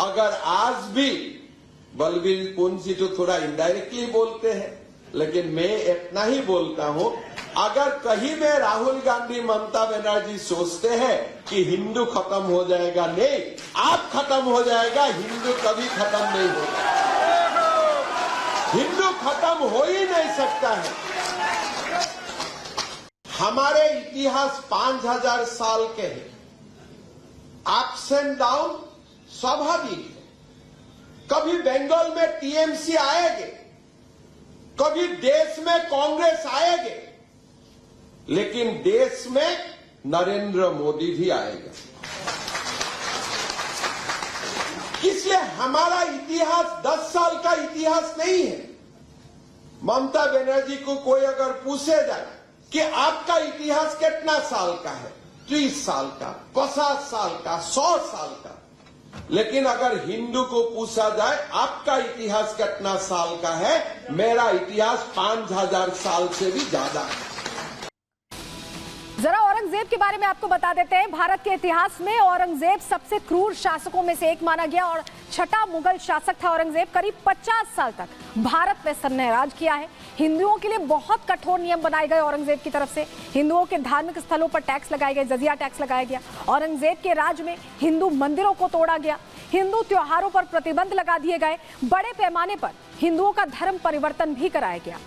अगर आज भी बलबीर पुंसी तो थोड़ा इनडायरेक्टली बोलते हैं, लेकिन मैं इतना ही बोलता हूं, अगर कहीं में राहुल गांधी ममता बनर्जी सोचते हैं कि हिंदू खत्म हो जाएगा, नहीं, आप खत्म हो जाएगा, हिंदू कभी खत्म नहीं होगा। हिंदू खत्म हो ही नहीं सकता है। हमारे इतिहास 5000 साल के हैं। अप्स एंड डाउन स्वाभाविक है। कभी बंगाल में टीएमसी आएंगे, कभी देश में कांग्रेस आएंगे, लेकिन देश में नरेंद्र मोदी भी आएगा। इसलिए हमारा इतिहास 10 साल का इतिहास नहीं है। ममता बनर्जी को कोई अगर पूछे जाए कि आपका इतिहास कितना साल का है, 30 साल का, 50 साल का, 100 साल का, लेकिन अगर हिंदू को पूछा जाए आपका इतिहास कितना साल का है, मेरा इतिहास 5000 साल से भी ज्यादा है। जरा औरंगजेब के बारे में आपको बता देते हैं। भारत के इतिहास में औरंगजेब सबसे क्रूर शासकों में से एक माना गया और छठा मुगल शासक था औरंगजेब। करीब 50 साल तक भारत में सबने राज किया है। हिंदुओं के लिए बहुत कठोर नियम बनाए गए औरंगजेब की तरफ से। हिंदुओं के धार्मिक स्थलों पर टैक्स लगाए गए, जजिया टैक्स लगाया गया। औरंगजेब के राज में हिंदू मंदिरों को तोड़ा गया, हिंदू त्योहारों पर प्रतिबंध लगा दिए गए, बड़े पैमाने पर हिंदुओं का धर्म परिवर्तन भी कराया गया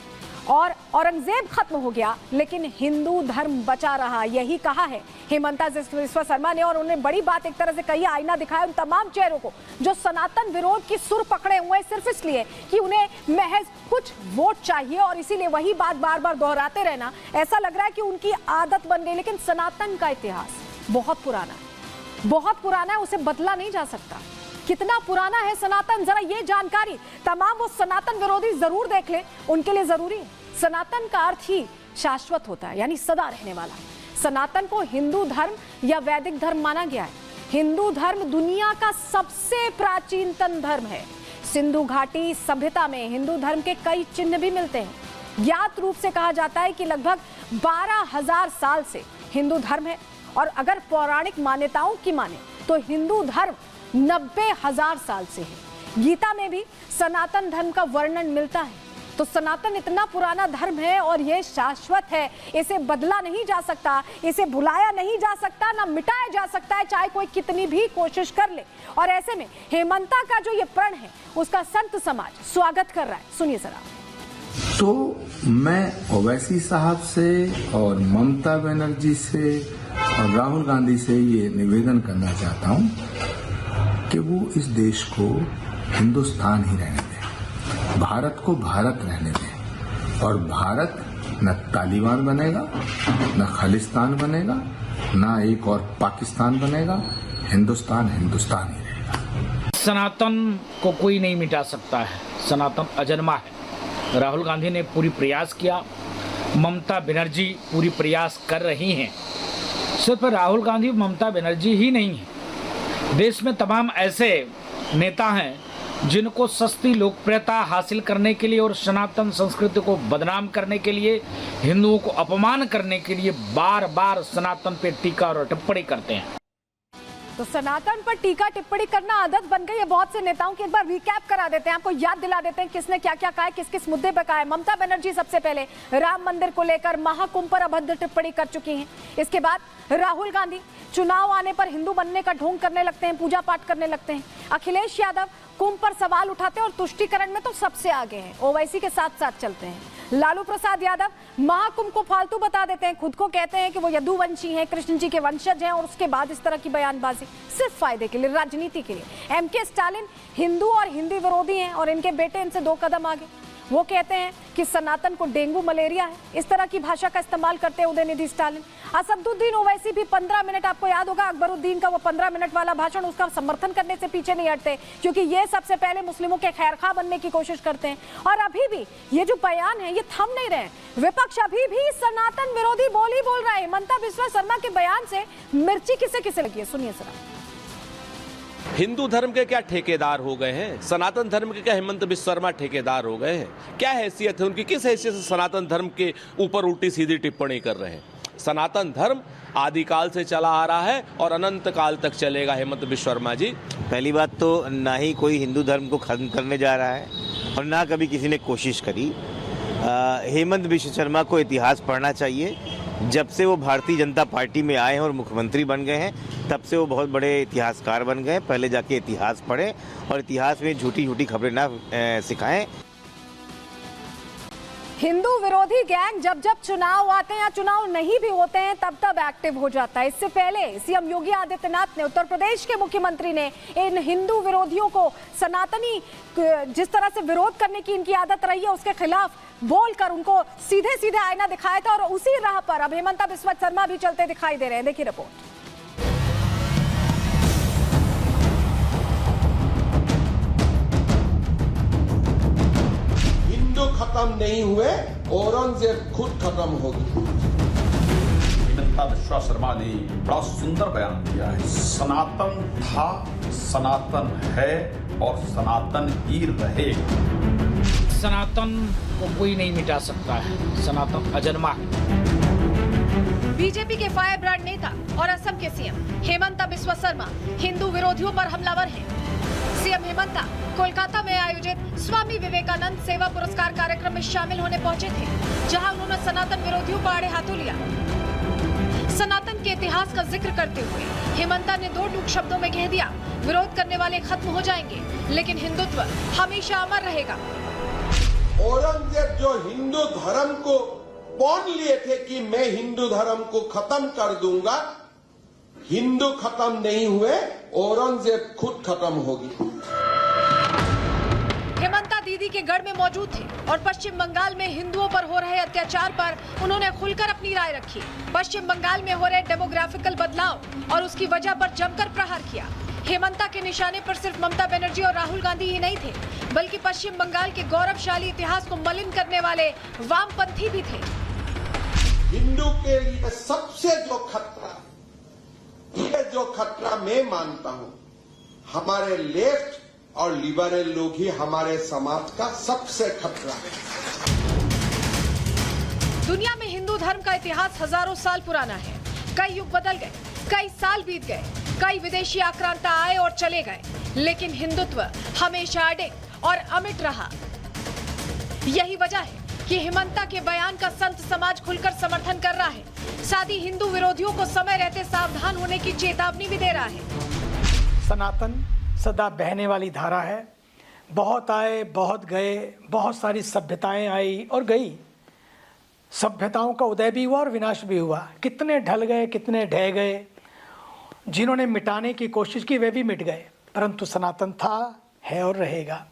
और औरंगजेब खत्म हो गया लेकिन हिंदू धर्म बचा रहा। यही कहा है हेमंता बिस्वा शर्मा ने और उन्होंने बड़ी बात एक तरह से कही, आईना दिखाया उन तमाम चेहरों को जो सनातन विरोध की सुर पकड़े हुए हैं सिर्फ इसलिए कि उन्हें महज कुछ वोट चाहिए और इसीलिए वही बात बार बार दोहराते रहना ऐसा लग रहा है कि उनकी आदत बन गई। लेकिन सनातन का इतिहास बहुत पुराना है, बहुत पुराना है, उसे बदला नहीं जा सकता। कितना पुराना है सनातन, जरा ये जानकारी तमाम वो सनातन विरोधी जरूर देख ले, उनके लिए जरूरी है। सनातन का अर्थ ही शाश्वत होता है, यानी सदा रहने वाला। सनातन को हिंदू धर्म या वैदिक धर्म माना गया है। हिंदू धर्म दुनिया का सबसे प्राचीनतम धर्म है। सिंधु घाटी सभ्यता में हिंदू धर्म के कई चिन्ह भी मिलते हैं। ज्ञात रूप से कहा जाता है कि लगभग 12,000 साल से हिंदू धर्म है और अगर पौराणिक मान्यताओं की माने तो हिंदू धर्म 90,000 साल से है। गीता में भी सनातन धर्म का वर्णन मिलता है। तो सनातन इतना पुराना धर्म है और ये शाश्वत है, इसे बदला नहीं जा सकता, इसे भुलाया नहीं जा सकता, ना मिटाया जा सकता है, चाहे कोई कितनी भी कोशिश कर ले। और ऐसे में हेमंता का जो ये प्रण है उसका संत समाज स्वागत कर रहा है। सुनिए जरा। तो मैं ओवैसी साहब से और ममता बनर्जी से और राहुल गांधी से ये निवेदन करना चाहता हूं कि वो इस देश को हिंदुस्तान ही रहने दें, भारत को भारत रहने दें। और भारत न तालिबान बनेगा, न खालिस्तान बनेगा, न एक और पाकिस्तान बनेगा। हिंदुस्तान हिंदुस्तान ही रहेगा। सनातन को कोई नहीं मिटा सकता है, सनातन अजन्मा है। राहुल गांधी ने पूरी प्रयास किया, ममता बनर्जी पूरी प्रयास कर रही हैं। सिर्फ राहुल गांधी ममता बनर्जी ही नहीं है, देश में तमाम ऐसे नेता हैं जिनको सस्ती लोकप्रियता हासिल करने के लिए और सनातन संस्कृति को बदनाम करने के लिए, हिंदुओं को अपमान करने के लिए बार बार सनातन पे टीका और टिप्पणी करते हैं। तो सनातन पर टीका टिप्पणी करना आदत बन गई है बहुत से नेताओं की। एक बार रिकैप करा देते हैं, आपको याद दिला देते हैं किसने क्या क्या कहा है, किस किस मुद्दे पर कहा है। ममता बनर्जी सबसे पहले राम मंदिर को लेकर महाकुंभ पर अभद्र टिप्पणी कर चुकी हैं। इसके बाद राहुल गांधी चुनाव आने पर हिंदू बनने का ढोंग करने लगते हैं, पूजा पाठ करने लगते हैं। अखिलेश यादव कुंभ पर सवाल उठाते हैं और तुष्टीकरण में तो सबसे आगे हैं, ओवैसी के साथ साथ चलते हैं। लालू प्रसाद यादव महाकुंभ को फालतू बता देते हैं, खुद को कहते हैं कि वो यदुवंशी हैं, कृष्ण जी के वंशज हैं और उसके बाद इस तरह की बयानबाजी सिर्फ फायदे के लिए, राजनीति के लिए। एमके स्टालिन हिंदू और हिंदी विरोधी हैं और इनके बेटे इनसे 2 कदम आगे। वो कहते हैं कि सनातन को डेंगू मलेरिया है, इस तरह की भाषा का इस्तेमाल करते हैं उदयनिधि स्टालिन। असदुद्दीन ओवैसी भी 15 मिनट, आपको याद होगा अकबरुद्दीन का वो 15 मिनट वाला भाषण, उसका समर्थन करने से पीछे नहीं हटते क्योंकि ये सबसे पहले मुस्लिमों के खैरखा बनने की कोशिश करते हैं। और अभी भी ये जो बयान है ये थम नहीं रहे, विपक्ष अभी भी सनातन विरोधी बोल रहा है। हेमंता बिस्वा शर्मा के बयान से मिर्ची किसे किसे लगी है, सुनिए जरा। हिंदू धर्म के क्या ठेकेदार हो गए हैं? सनातन धर्म के क्या हेमंत बिस्वा शर्मा ठेकेदार हो गए हैं? क्या हैसियत है उनकी? किस हैसियत से सनातन धर्म के ऊपर उल्टी सीधी टिप्पणी कर रहे हैं? सनातन धर्म आदिकाल से चला आ रहा है और अनंत काल तक चलेगा। हेमंत बिश्व शर्मा जी, पहली बात तो ना ही कोई हिंदू धर्म को खत्म करने जा रहा है और ना कभी किसी ने कोशिश करी। हेमंत बिश्व शर्मा को इतिहास पढ़ना चाहिए। जब से वो भारतीय जनता पार्टी में आए हैं और मुख्यमंत्री बन गए हैं, तब से वो बहुत बड़े इतिहासकार बन गए हैं। पहले जाके इतिहास पढ़ें और इतिहास में झूठी झूठी खबरें ना सिखाएं। हिंदू विरोधी गैंग जब जब चुनाव आते हैं या चुनाव नहीं भी होते हैं तब तब एक्टिव हो जाता है। इससे पहले सीएम योगी आदित्यनाथ ने, उत्तर प्रदेश के मुख्यमंत्री ने इन हिंदू विरोधियों को, सनातनी जिस तरह से विरोध करने की इनकी आदत रही है उसके खिलाफ बोलकर उनको सीधे सीधे आईना दिखाया था और उसी राह पर अब हेमंत बिस्वा शर्मा भी चलते दिखाई दे रहे हैं। देखिए रिपोर्ट। खत्म नहीं हुए, औरंगजेब खुद खत्म होगी। हेमंत बिस्वा शर्मा ने बड़ा सुंदर बयान दिया है। सनातन था, सनातन है और सनातन ही रहेगा। सनातन को कोई नहीं मिटा सकता है, सनातन अजन्मा है। बीजेपी के फायर ब्रांड नेता और असम के सीएम हेमंत बिस्वा शर्मा हिंदू विरोधियों पर हमलावर हैं। सीएम हेमंत कोलकाता में आयोजित स्वामी विवेकानंद सेवा पुरस्कार कार्यक्रम में शामिल होने पहुंचे थे, जहां उन्होंने सनातन विरोधियों को आड़े हाथों लिया। सनातन के इतिहास का जिक्र करते हुए हेमंत ने दो टूक शब्दों में कह दिया, विरोध करने वाले खत्म हो जाएंगे लेकिन हिंदुत्व हमेशा अमर रहेगा। औरंगजेब जो हिंदू धर्म को पौन लिए थे कि मैं हिंदू धर्म को खत्म कर दूंगा, हिंदू खत्म नहीं हुए, औरंगजेब खुद खत्म होगी। हेमंत दीदी के गढ़ में मौजूद थे और पश्चिम बंगाल में हिंदुओं पर हो रहे अत्याचार पर उन्होंने खुलकर अपनी राय रखी। पश्चिम बंगाल में हो रहे डेमोग्राफिकल बदलाव और उसकी वजह पर जमकर प्रहार किया। हेमंत के निशाने पर सिर्फ ममता बनर्जी और राहुल गांधी ही नहीं थे, बल्कि पश्चिम बंगाल के गौरवशाली इतिहास को मलिन करने वाले वामपंथी भी थे। हिंदू के लिए सबसे जो खतरा मैं मानता हूं, हमारे लेफ्ट और लिबरल लोग ही हमारे समाज का सबसे खतरा है। दुनिया में हिंदू धर्म का इतिहास हजारों साल पुराना है। कई युग बदल गए, कई साल बीत गए, कई विदेशी आक्रांता आए और चले गए, लेकिन हिंदुत्व हमेशा अडिग और अमिट रहा। यही वजह है कि हेमंत के बयान का संत समाज खुलकर समर्थन कर रहा है। साथ ही हिंदू विरोधियों को समय रहते सावधान होने की चेतावनी भी दे रहा है। सनातन सदा बहने वाली धारा है। बहुत आए, बहुत गए, बहुत सारी सभ्यताएं आई और गई। सभ्यताओं का उदय भी हुआ और विनाश भी हुआ। कितने ढल गए, कितने ढह गए। जिन्होंने मिटाने की कोशिश की वे भी मिट गए, परंतु सनातन था, है और रहेगा।